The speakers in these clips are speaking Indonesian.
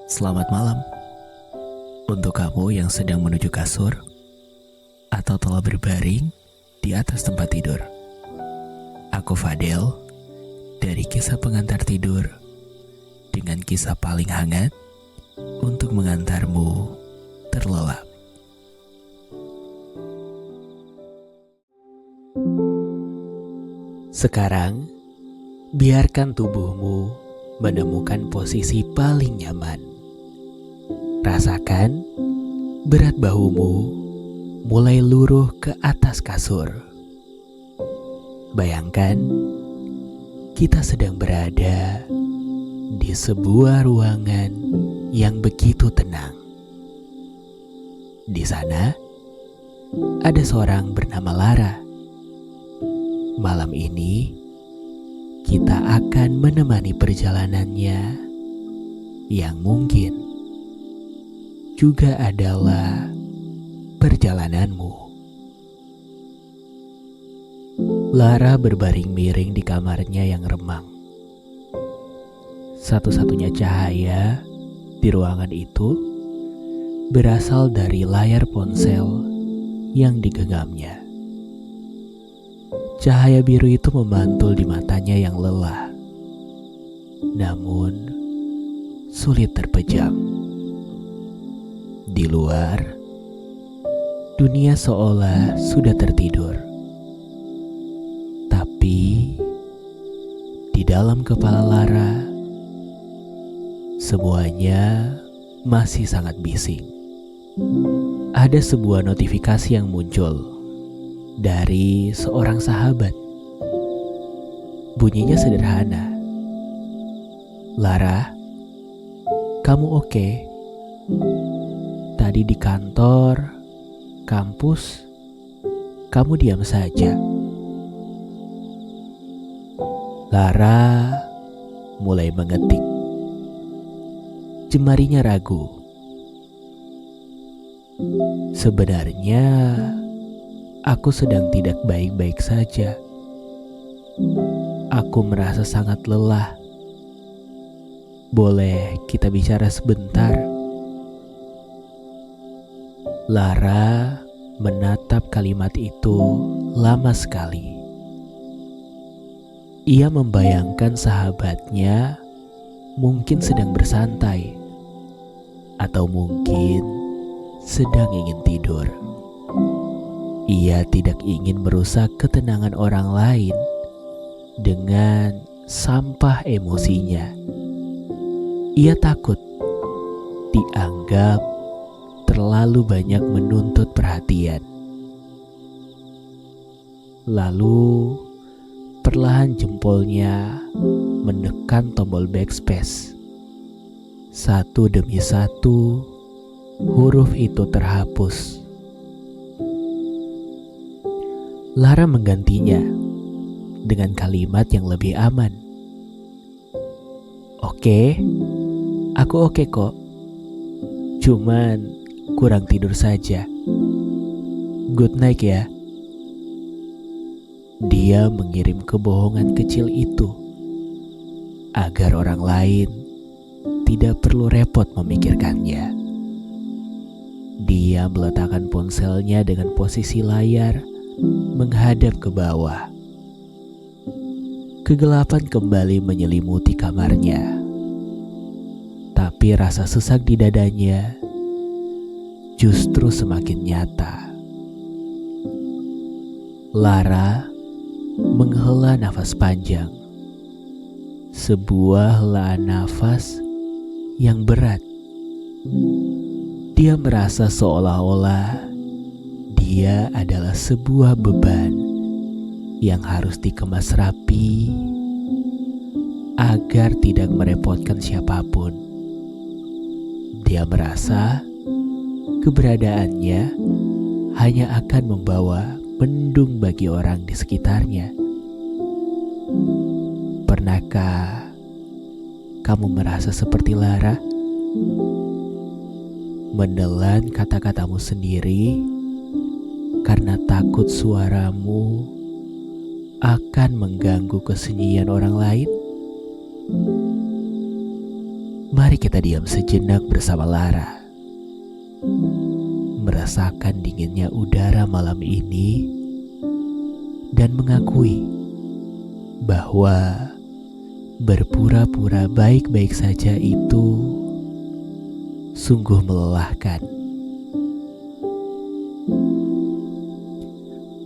Selamat malam untuk kamu yang sedang menuju kasur atau telah berbaring di atas tempat tidur. Aku Fadel dari Kisah Pengantar Tidur dengan kisah paling hangat untuk mengantarmu terlelap. Sekarang, biarkan tubuhmu menemukan posisi paling nyaman. Rasakan berat bahumu mulai luruh ke atas kasur. Bayangkan kita sedang berada di sebuah ruangan yang begitu tenang. Di sana ada seorang bernama Lara. Malam ini kita akan menemani perjalanannya yang mungkin juga adalah perjalananmu. Lara berbaring miring di kamarnya yang remang. Satu-satunya cahaya di ruangan itu berasal dari layar ponsel yang digenggamnya. Cahaya biru itu memantul di matanya yang lelah, namun sulit terpejam. Di luar, dunia seolah sudah tertidur. Tapi, di dalam kepala Lara, semuanya masih sangat bising. Ada sebuah notifikasi yang muncul dari seorang sahabat. Bunyinya sederhana. Lara, kamu oke? Tadi di kantor, kampus, kamu diam saja. Lara mulai mengetik. Jemarinya ragu. Sebenarnya aku sedang tidak baik-baik saja. Aku merasa sangat lelah. Boleh kita bicara sebentar? Lara menatap kalimat itu lama sekali. Ia membayangkan sahabatnya mungkin sedang bersantai, atau mungkin sedang ingin tidur. Ia tidak ingin merusak ketenangan orang lain dengan sampah emosinya. Ia takut dianggap terlalu banyak menuntut perhatian. Lalu perlahan jempolnya menekan tombol backspace. Satu demi satu huruf itu terhapus. Lara menggantinya dengan kalimat yang lebih aman. Oke, aku oke kok. Cuman kurang tidur saja. Good night ya. Dia mengirim kebohongan kecil itu agar orang lain tidak perlu repot memikirkannya. Dia meletakkan ponselnya dengan posisi layar menghadap ke bawah. Kegelapan kembali menyelimuti kamarnya. Tapi rasa sesak di dadanya justru semakin nyata. Lara menghela nafas panjang. Sebuah helaan nafas yang berat. Dia merasa seolah-olah dia adalah sebuah beban yang harus dikemas rapi agar tidak merepotkan siapapun. Dia merasa keberadaannya hanya akan membawa mendung bagi orang di sekitarnya. Pernahkah kamu merasa seperti Lara? Menelan kata-katamu sendiri karena takut suaramu akan mengganggu kesunyian orang lain? Mari Mari kita diam sejenak bersama Lara, merasakan dinginnya udara malam ini, dan mengakui bahwa berpura-pura baik-baik saja itu sungguh melelahkan.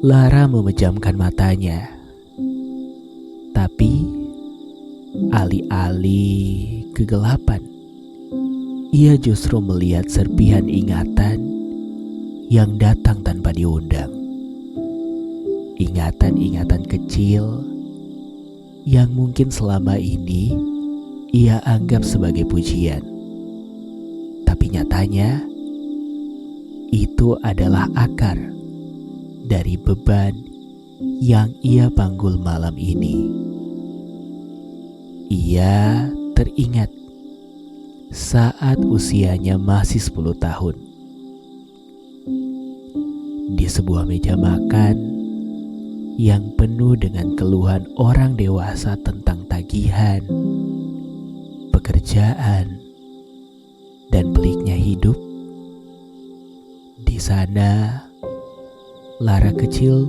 Lara memejamkan matanya, tapi alih-alih kegelapan, ia justru melihat serpihan ingatan yang datang tanpa diundang. Ingatan-ingatan kecil yang mungkin selama ini ia anggap sebagai pujian. Tapi nyatanya, itu adalah akar dari beban yang ia panggul malam ini. Ia teringat saat usianya masih 10 tahun. Di sebuah meja makan yang penuh dengan keluhan orang dewasa tentang tagihan, pekerjaan, dan peliknya hidup. Di sana, Lara kecil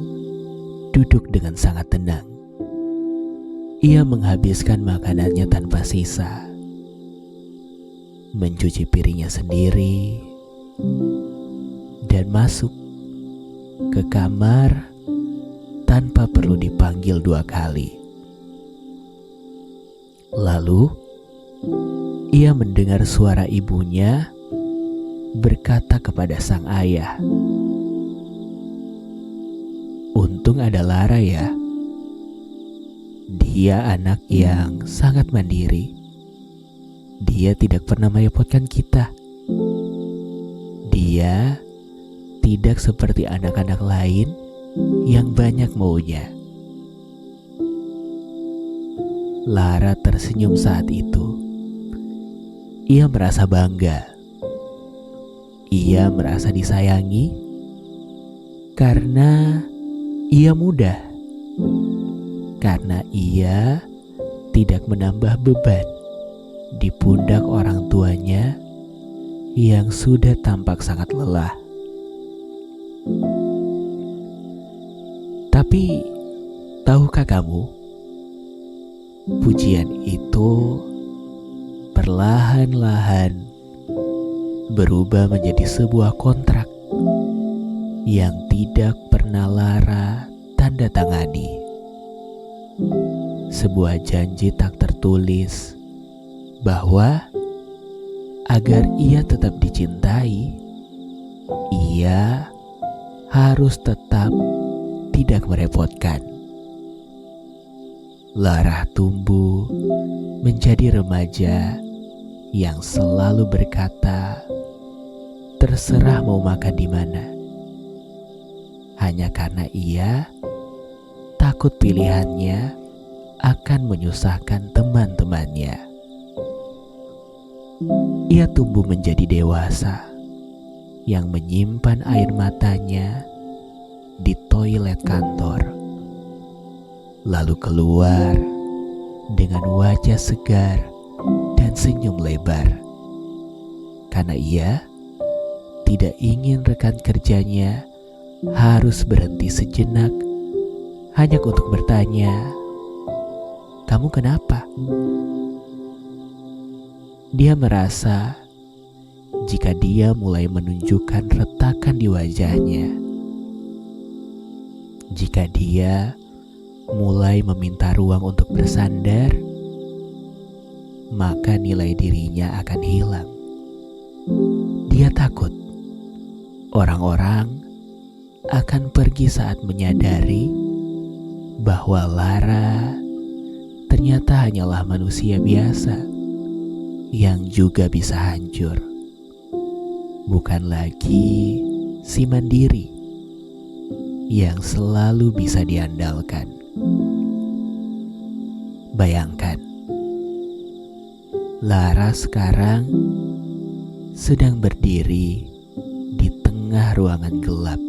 duduk dengan sangat tenang. Ia menghabiskan makanannya tanpa sisa, mencuci piringnya sendiri, dan masuk ke kamar tanpa perlu dipanggil 2 kali. Lalu, ia mendengar suara ibunya berkata kepada sang ayah, "Untung ada Lara ya. Dia anak yang sangat mandiri. Dia tidak pernah merepotkan kita. Dia tidak seperti anak-anak lain yang banyak maunya." Lara tersenyum saat itu. Ia merasa bangga. Ia merasa disayangi karena ia muda, karena ia tidak menambah beban di pundak orang tuanya yang sudah tampak sangat lelah. Tapi tahukah kamu, pujian itu perlahan-lahan berubah menjadi sebuah kontrak yang tidak pernah Lara tanda tangani. Sebuah janji tak tertulis bahwa agar ia tetap dicintai, ia harus tetap tidak merepotkan. Lara tumbuh menjadi remaja yang selalu berkata, terserah mau makan di mana. Hanya karena ia takut pilihannya akan menyusahkan teman-temannya. Ia tumbuh menjadi dewasa yang menyimpan air matanya di toilet kantor, lalu keluar dengan wajah segar dan senyum lebar, karena ia tidak ingin rekan kerjanya harus berhenti sejenak hanya untuk bertanya, "Kamu kenapa?" Dia merasa jika dia mulai menunjukkan retakan di wajahnya, jika dia mulai meminta ruang untuk bersandar, maka nilai dirinya akan hilang. Dia takut orang-orang akan pergi saat menyadari bahwa Lara ternyata hanyalah manusia biasa yang juga bisa hancur. Bukan lagi si mandiri yang selalu bisa diandalkan. Bayangkan, Lara sekarang sedang berdiri di tengah ruangan gelap,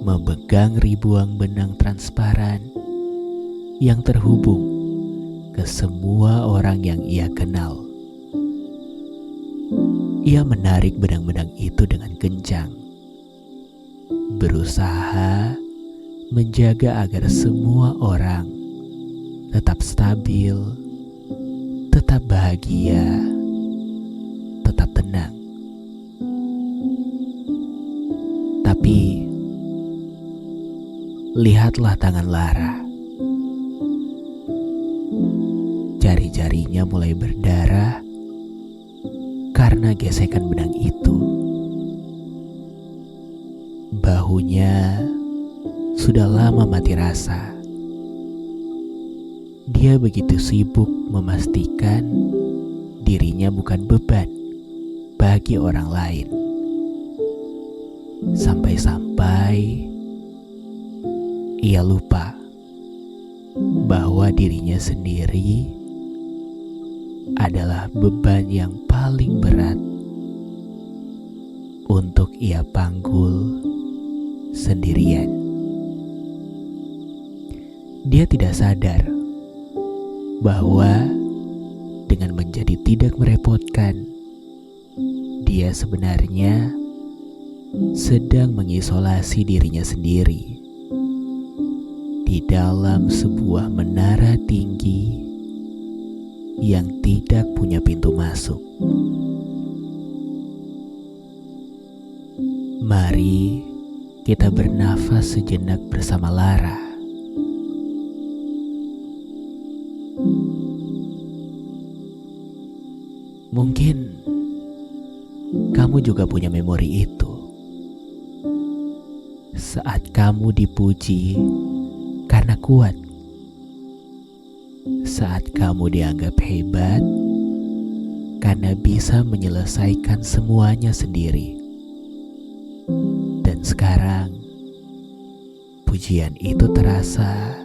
memegang ribuan benang transparan yang terhubung ke semua orang yang ia kenal. Ia menarik benang-benang itu dengan kencang, berusaha menjaga agar semua orang tetap stabil, tetap bahagia, tetap tenang. Tapi lihatlah tangan Lara. Jari-jarinya mulai berdarah karena gesekan benang itu. Bahunya sudah lama mati rasa. Dia begitu sibuk memastikan dirinya bukan beban bagi orang lain. Sampai-sampai ia lupa bahwa dirinya sendiri adalah beban yang paling berat untuk ia panggul sendirian. Dia tidak sadar bahwa dengan menjadi tidak merepotkan, dia sebenarnya sedang mengisolasi dirinya sendiri di dalam sebuah menara tinggi yang tidak punya pintu masuk. Mari kita bernafas sejenak bersama Lara. Mungkin kamu juga punya memori itu. Saat kamu dipuji karena kuat, saat kamu dianggap hebat karena bisa menyelesaikan semuanya sendiri. Dan sekarang pujian itu terasa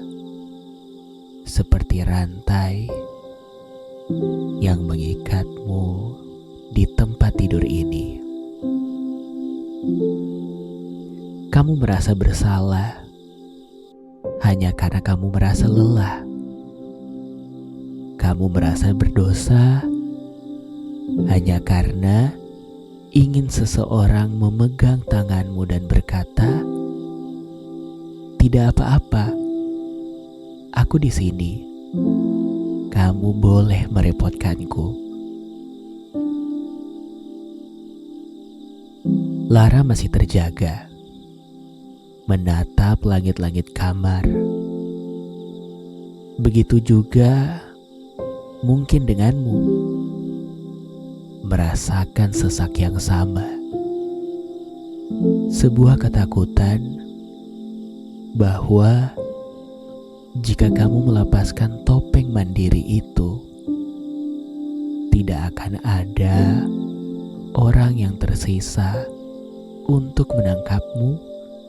seperti rantai yang mengikatmu di tempat tidur ini. Kamu merasa bersalah hanya karena kamu merasa lelah. Kamu merasa berdosa hanya karena ingin seseorang memegang tanganmu dan berkata, "Tidak apa-apa, aku di sini. Kamu boleh merepotkanku." Lara masih terjaga, menatap langit-langit kamar. Begitu juga mungkin denganmu, merasakan sesak yang sama. Sebuah ketakutan bahwa jika kamu melepaskan topeng mandiri itu, tidak akan ada orang yang tersisa untuk menangkapmu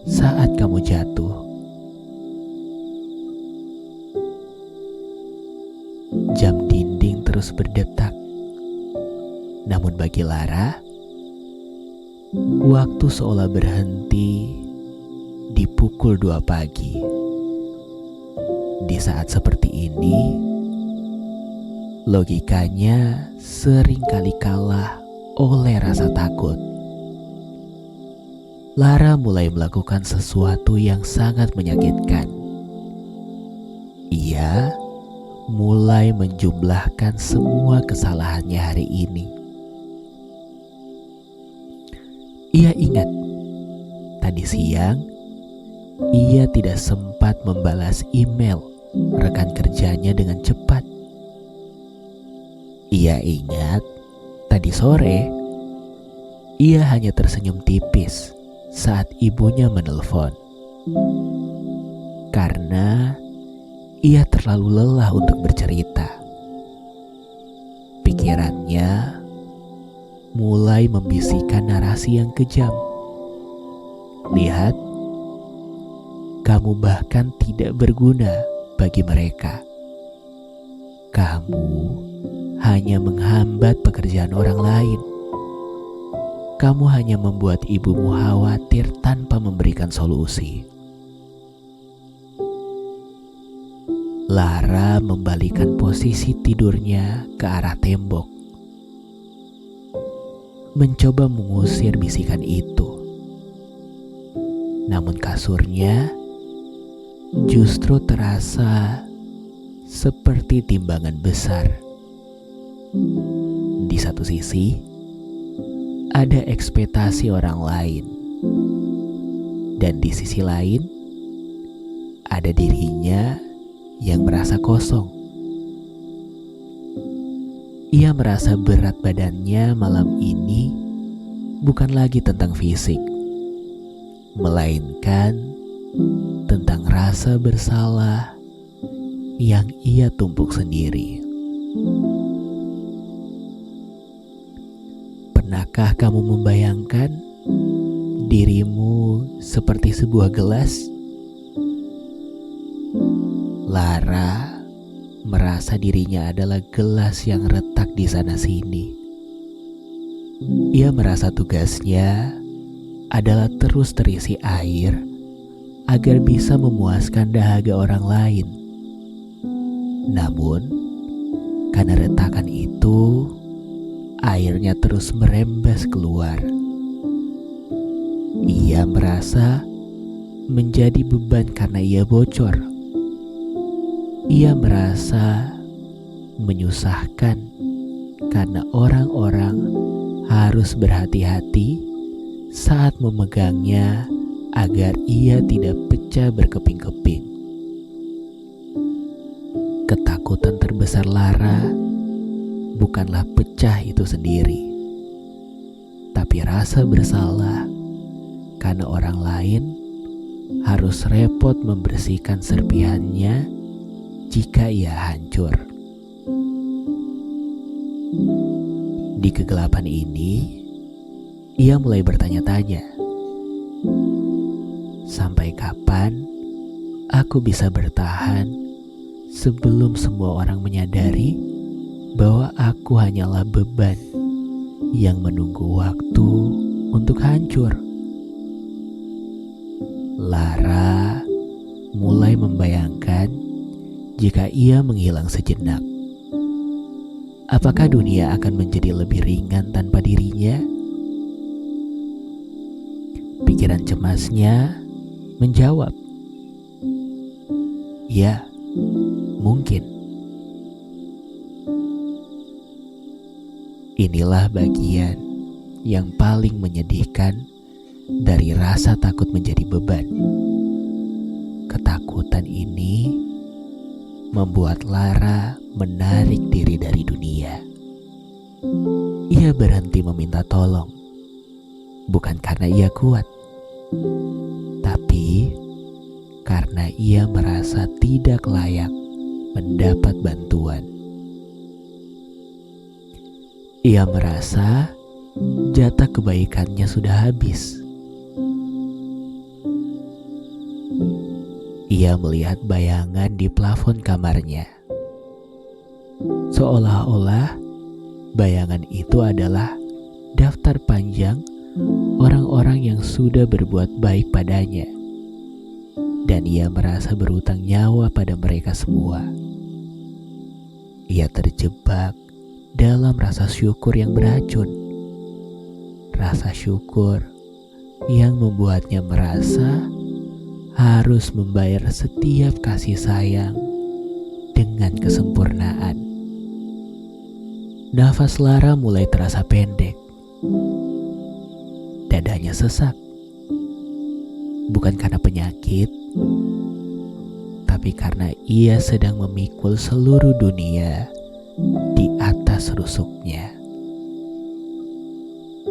saat kamu jatuh. Jam dinding terus berdetak. Namun bagi Lara, waktu seolah berhenti di pukul 2 pagi. Di saat seperti ini, logikanya sering kali kalah oleh rasa takut. Lara mulai melakukan sesuatu yang sangat menyakitkan. Ia mulai menjumlahkan semua kesalahannya hari ini. Ia ingat, tadi siang ia tidak sempat membalas email rekan kerjanya dengan cepat. Ia ingat, tadi sore ia hanya tersenyum tipis saat ibunya menelpon, karena ia terlalu lelah untuk bercerita. Pikirannya mulai membisikkan narasi yang kejam. Lihat, kamu bahkan tidak berguna bagi mereka. Kamu hanya menghambat pekerjaan orang lain. Kamu hanya membuat ibumu khawatir tanpa memberikan solusi. Lara membalikkan posisi tidurnya ke arah tembok, mencoba mengusir bisikan itu. Namun kasurnya justru terasa seperti timbangan besar. Di satu sisi, ada ekspektasi orang lain. Dan di sisi lain, ada dirinya yang merasa kosong. Ia merasa berat badannya malam ini bukan lagi tentang fisik, melainkan tentang rasa bersalah yang ia tumpuk sendiri. Pernahkah kamu membayangkan dirimu seperti sebuah gelas? Lara merasa dirinya adalah gelas yang retak di sana-sini. Ia merasa tugasnya adalah terus terisi air agar bisa memuaskan dahaga orang lain. Namun, karena retakan itu, airnya terus merembes keluar. Ia merasa menjadi beban karena ia bocor. Ia merasa menyusahkan karena orang-orang harus berhati-hati saat memegangnya agar ia tidak pecah berkeping-keping. Ketakutan terbesar Lara bukanlah pecah itu sendiri, tapi rasa bersalah karena orang lain harus repot membersihkan serpihannya jika ia hancur. Di kegelapan ini, ia mulai bertanya-tanya, sampai kapan aku bisa bertahan sebelum semua orang menyadari bahwa aku hanyalah beban yang menunggu waktu untuk hancur. Lara mulai membayangkan jika ia menghilang sejenak, apakah dunia akan menjadi lebih ringan tanpa dirinya? Pikiran cemasnya menjawab, ya, mungkin. Inilah bagian yang paling menyedihkan dari rasa takut menjadi beban. Ketakutan ini membuat Lara menarik diri dari dunia. Ia berhenti meminta tolong, bukan karena ia kuat, tapi karena ia merasa tidak layak mendapat bantuan. Ia merasa jatah kebaikannya sudah habis. Ia melihat bayangan di plafon kamarnya. Seolah-olah bayangan itu adalah daftar panjang orang-orang yang sudah berbuat baik padanya. Dan ia merasa berutang nyawa pada mereka semua. Ia terjebak dalam rasa syukur yang beracun. Rasa syukur yang membuatnya merasa harus membayar setiap kasih sayang dengan kesempurnaan. Nafas Lara mulai terasa pendek. Dadanya sesak. Bukan karena penyakit, tapi karena ia sedang memikul seluruh dunia di atas rusuknya.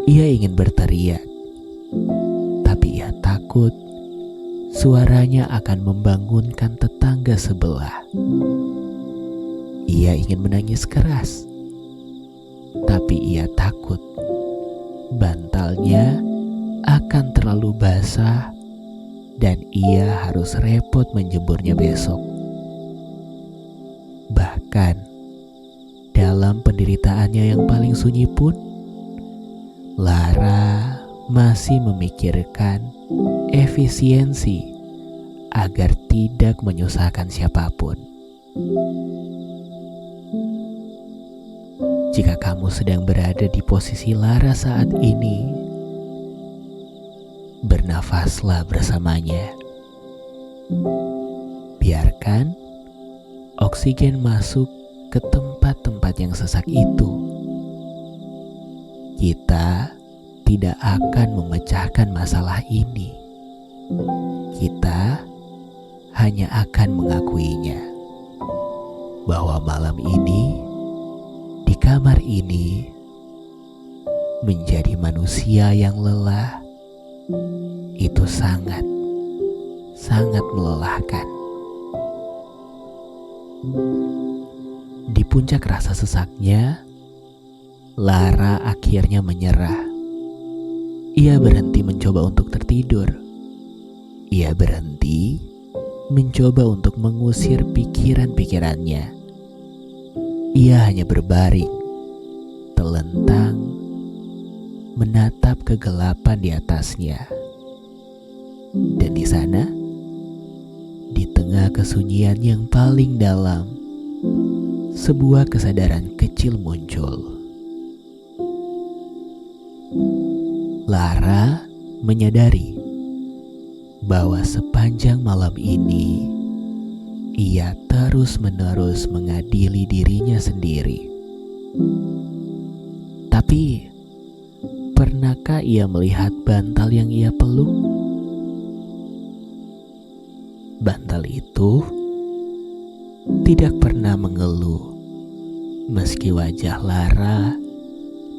Ia ingin berteriak, tapi ia takut suaranya akan membangunkan tetangga sebelah. Ia ingin menangis keras, tapi ia takut bantalnya akan terlalu basah dan ia harus repot menjemurnya besok. Bahkan dalam penderitaannya yang paling sunyi pun, Lara masih memikirkan efisiensi agar tidak menyusahkan siapapun. Jika kamu sedang berada di posisi Lara saat ini, bernafaslah bersamanya. Biarkan oksigen masuk ke tempat-tempat yang sesak itu. Kita tidak akan memecahkan masalah ini. Kita hanya akan mengakuinya bahwa malam ini di kamar ini menjadi manusia yang lelah itu sangat melelahkan. Di puncak rasa sesaknya, Lara akhirnya menyerah. Ia berhenti mencoba untuk tertidur. Ia berhenti mencoba untuk mengusir pikiran-pikirannya. Ia hanya berbaring, telentang, menatap kegelapan di atasnya. Dan di sana, di tengah kesunyian yang paling dalam, sebuah kesadaran kecil muncul. Lara menyadari bahwa sepanjang malam ini ia terus-menerus mengadili dirinya sendiri. Tapi, pernahkah ia melihat bantal yang ia peluk? Bantal itu tidak pernah mengeluh, meski wajah Lara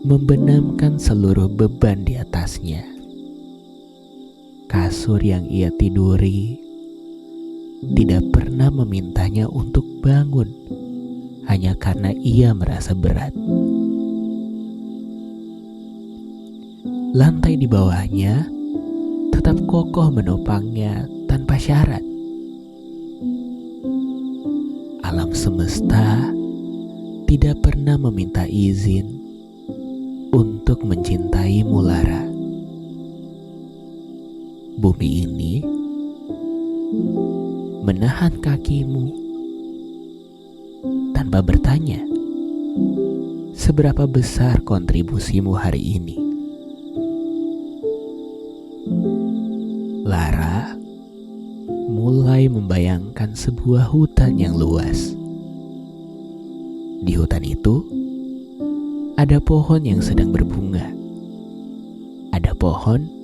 membenamkan seluruh beban di atasnya. Kasur yang ia tiduri tidak pernah memintanya untuk bangun hanya karena ia merasa berat. Lantai di bawahnya tetap kokoh menopangnya tanpa syarat. Alam semesta tidak pernah meminta izin untuk mencintaimu, Lara. Bumi ini menahan kakimu tanpa bertanya seberapa besar kontribusimu hari ini. Lara mulai membayangkan sebuah hutan yang luas. Di hutan itu ada pohon yang sedang berbunga. Ada pohon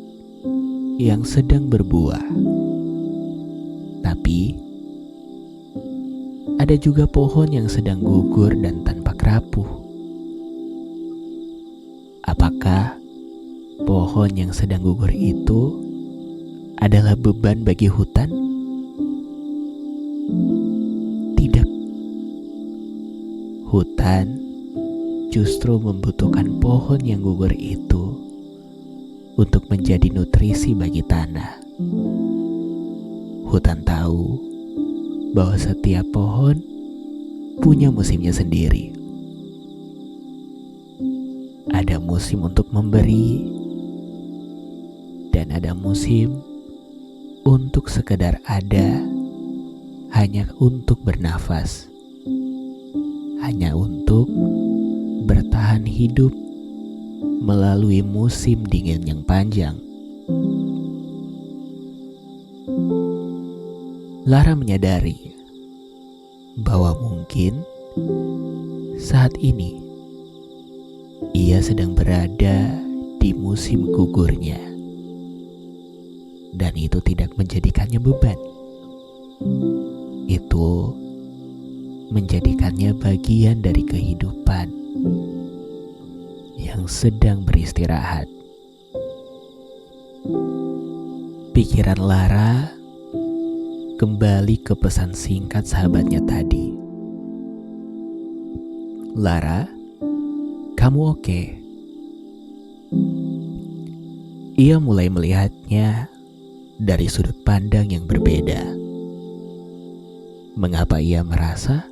yang sedang berbuah. Tapi ada juga pohon yang sedang gugur dan tanpa kerapuh. Apakah pohon yang sedang gugur itu adalah beban bagi hutan? Tidak. Hutan justru membutuhkan pohon yang gugur itu untuk menjadi nutrisi bagi tanah. Hutan tahu bahwa setiap pohon punya musimnya sendiri. Ada musim untuk memberi, dan ada musim untuk sekedar ada, hanya untuk bernafas, hanya untuk bertahan hidup melalui musim dingin yang panjang. Lara menyadari bahwa mungkin saat ini ia sedang berada di musim gugurnya, dan itu tidak menjadikannya beban. Itu menjadikannya bagian dari kehidupan yang sedang beristirahat. Pikiran Lara kembali ke pesan singkat sahabatnya tadi. Lara, kamu oke? Ia mulai melihatnya dari sudut pandang yang berbeda. Mengapa ia merasa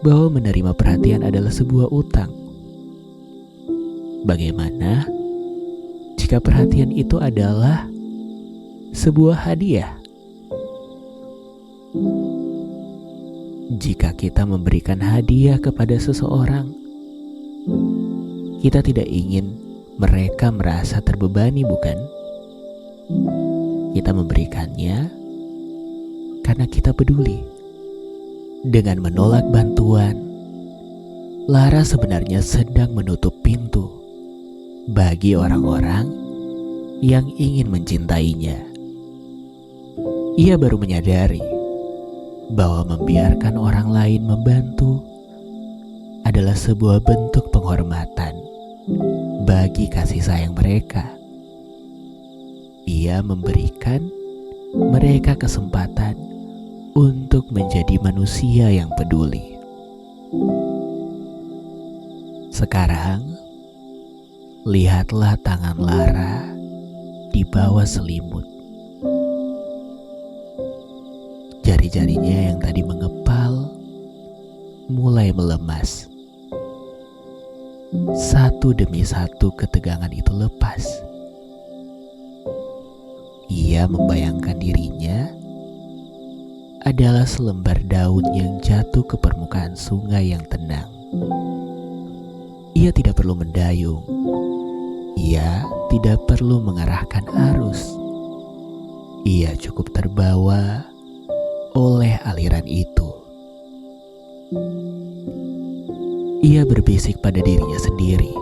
bahwa menerima perhatian adalah sebuah utang? Bagaimana jika perhatian itu adalah sebuah hadiah? Jika kita memberikan hadiah kepada seseorang, kita tidak ingin mereka merasa terbebani, bukan? Kita memberikannya karena kita peduli. Dengan menolak bantuan, Lara sebenarnya sedang menutup pintu bagi orang-orang yang ingin mencintainya. Ia baru menyadari bahwa membiarkan orang lain membantu adalah sebuah bentuk penghormatan bagi kasih sayang mereka. Ia memberikan mereka kesempatan untuk menjadi manusia yang peduli. Sekarang, lihatlah tangan Lara di bawah selimut. Jari-jarinya yang tadi mengepal mulai melemas. Satu demi satu ketegangan itu lepas. Ia membayangkan dirinya adalah selembar daun yang jatuh ke permukaan sungai yang tenang. Ia tidak perlu mendayung. Ia tidak perlu mengarahkan arus. Ia cukup terbawa oleh aliran itu. Ia berbisik pada dirinya sendiri.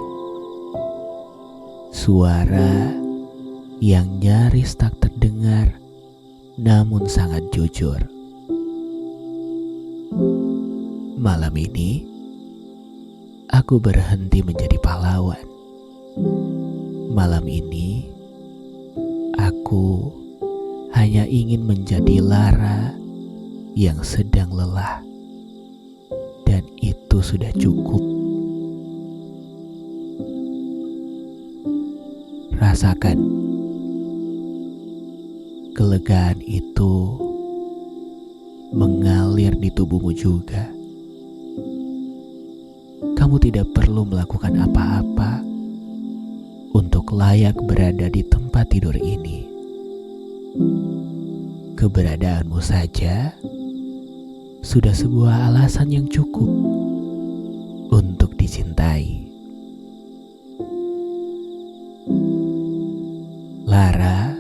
Suara yang nyaris tak terdengar namun sangat jujur. Malam ini, aku berhenti menjadi pahlawan. Malam ini, aku hanya ingin menjadi Lara yang sedang lelah. Dan itu sudah cukup. Rasakan kelegaan itu mengalir di tubuhmu juga. Kamu tidak perlu melakukan apa-apa untuk layak berada di tempat tidur ini. Keberadaanmu saja sudah sebuah alasan yang cukup untuk dicintai. Lara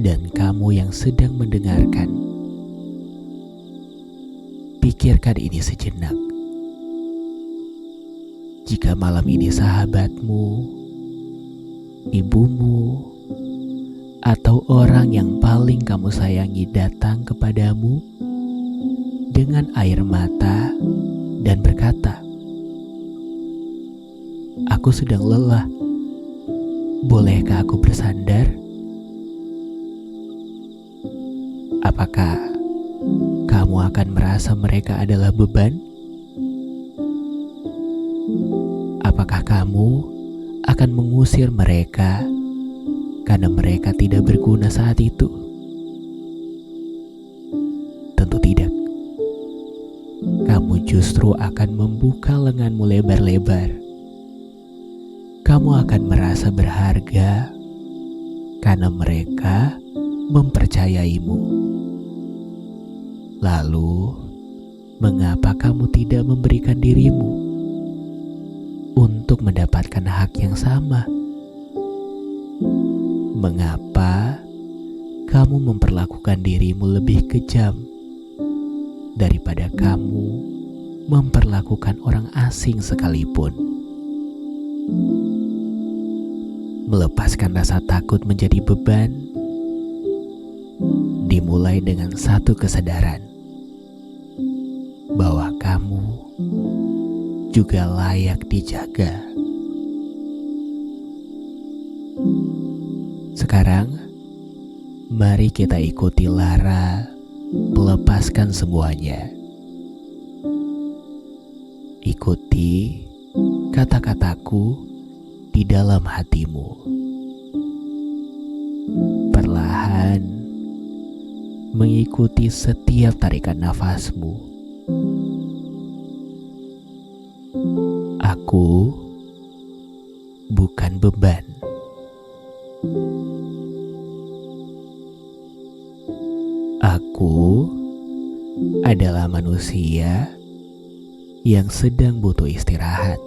dan kamu yang sedang mendengarkan, pikirkan ini sejenak. Jika malam ini sahabatmu, ibumu, atau orang yang paling kamu sayangi datang kepadamu dengan air mata dan berkata, "Aku sedang lelah, bolehkah aku bersandar?" Apakah kamu akan merasa mereka adalah beban? Apakah kamu akan mengusir mereka karena mereka tidak berguna saat itu? Tentu tidak. Kamu justru akan membuka lenganmu lebar-lebar. Kamu akan merasa berharga karena mereka mempercayaimu. Lalu, mengapa kamu tidak memberikan dirimu untuk mendapatkan hak yang sama? Mengapa kamu memperlakukan dirimu lebih kejam daripada kamu memperlakukan orang asing sekalipun? Melepaskan rasa takut menjadi beban dimulai dengan satu kesadaran bahwa kamu juga layak dijaga. Sekarang, mari kita ikuti Lara melepaskan semuanya. Ikuti kata-kataku di dalam hatimu. Perlahan mengikuti setiap tarikan nafasmu. Aku bukan beban. Aku adalah manusia yang sedang butuh istirahat.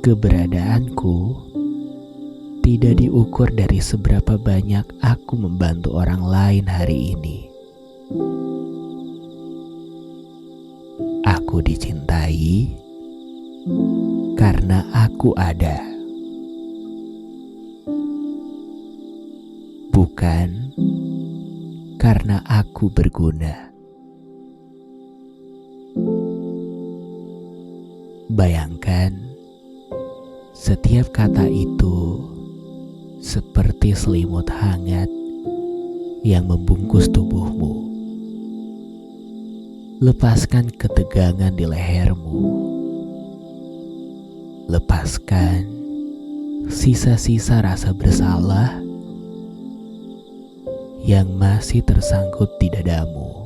Keberadaanku tidak diukur dari seberapa banyak aku membantu orang lain hari ini. Aku dicintai karena aku ada, bukan karena aku berguna. Bayangkan, setiap kata itu seperti selimut hangat yang membungkus tubuhmu. Lepaskan ketegangan di lehermu. Lepaskan sisa-sisa rasa bersalah yang masih tersangkut di dadamu.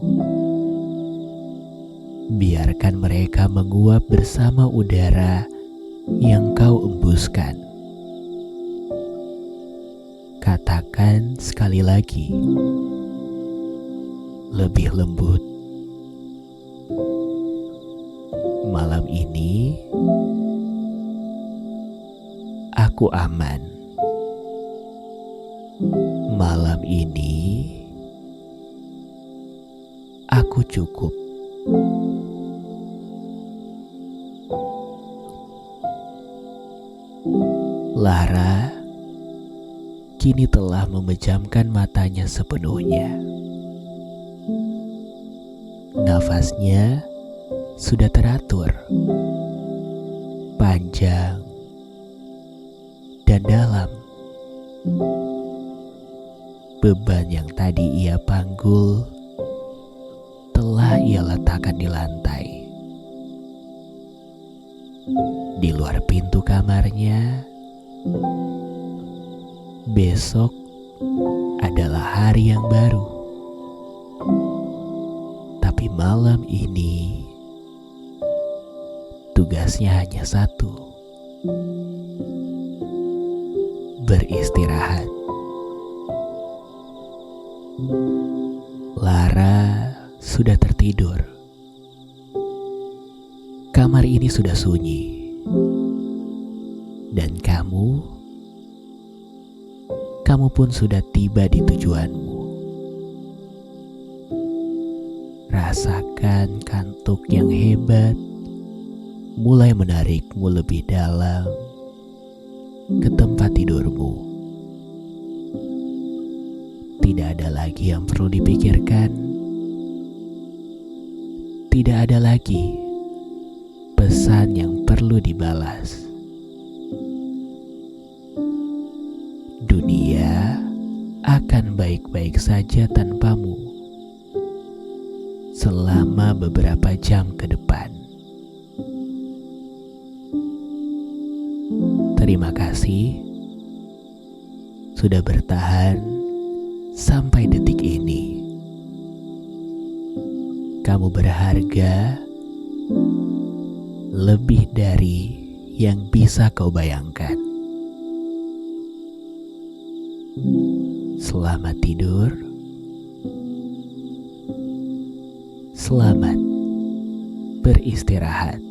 Biarkan mereka menguap bersama udara yang kau embuskan. Katakan sekali lagi, lebih lembut. Malam ini aku aman. Malam ini aku cukup. Lara kini telah memejamkan matanya sepenuhnya. Nafasnya sudah teratur, panjang dan dalam. Beban yang tadi ia panggul telah ia letakkan di lantai. Di luar pintu kamarnya, besok adalah hari yang baru. Tapi malam ini tugasnya hanya satu: beristirahat. Lara sudah tertidur. Kamar ini sudah sunyi. Dan kamu pun sudah tiba di tujuanmu. Rasakan kantuk yang hebat mulai menarikmu lebih dalam ke tempat tidurmu. Tidak ada lagi yang perlu dipikirkan. Tidak ada lagi pesan yang perlu dibalas. Dunia akan baik-baik saja tanpamu selama beberapa jam ke depan. Terima kasih sudah bertahan sampai detik ini. Kamu berharga lebih dari yang bisa kau bayangkan. Selamat tidur. Selamat beristirahat.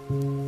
Thank you.